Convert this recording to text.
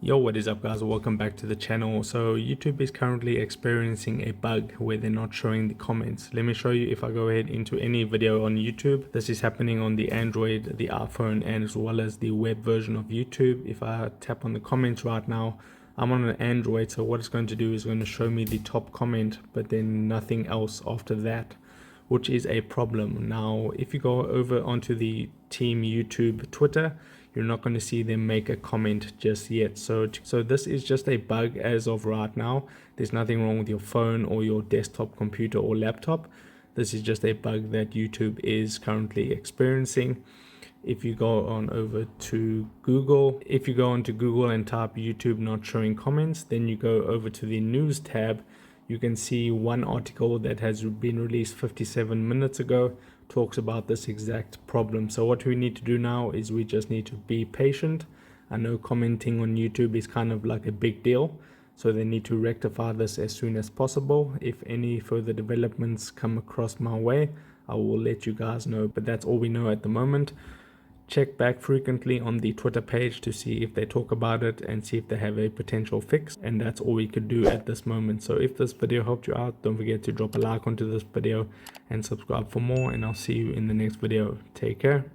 Yo, what is up guys? Welcome back to the channel. So YouTube is currently experiencing a bug where they're not showing the comments. Let me show you. If I go ahead into any video on YouTube, this is happening on the Android, the iPhone, and as well as the web version of YouTube. If I tap on the comments right now, I'm on an Android, so what it's going to do is going to show me the top comment, but then nothing else after that, which is a problem. Now if you go over onto the team YouTube Twitter, you're not going to see them make a comment just yet. So this is just a bug as of right now. There's nothing wrong with your phone or your desktop computer or laptop. This is just a bug that YouTube is currently experiencing. If you go on over to Google, if you go onto Google and type YouTube not showing comments, then you go over to the news tab, you can see one article that has been released 57 minutes ago talks about this exact problem. So what we need to do now is we just need to be patient. I know commenting on YouTube is kind of like a big deal, so they need to rectify this as soon as possible. If any further developments come across my way, I will let you guys know, but that's all we know at the moment. Check back frequently on the Twitter page to see if they talk about it and see if they have a potential fix, and that's all we could do at this moment. So if this video helped you out, don't forget to drop a like onto this video and subscribe for more, and I'll see you in the next video. Take care.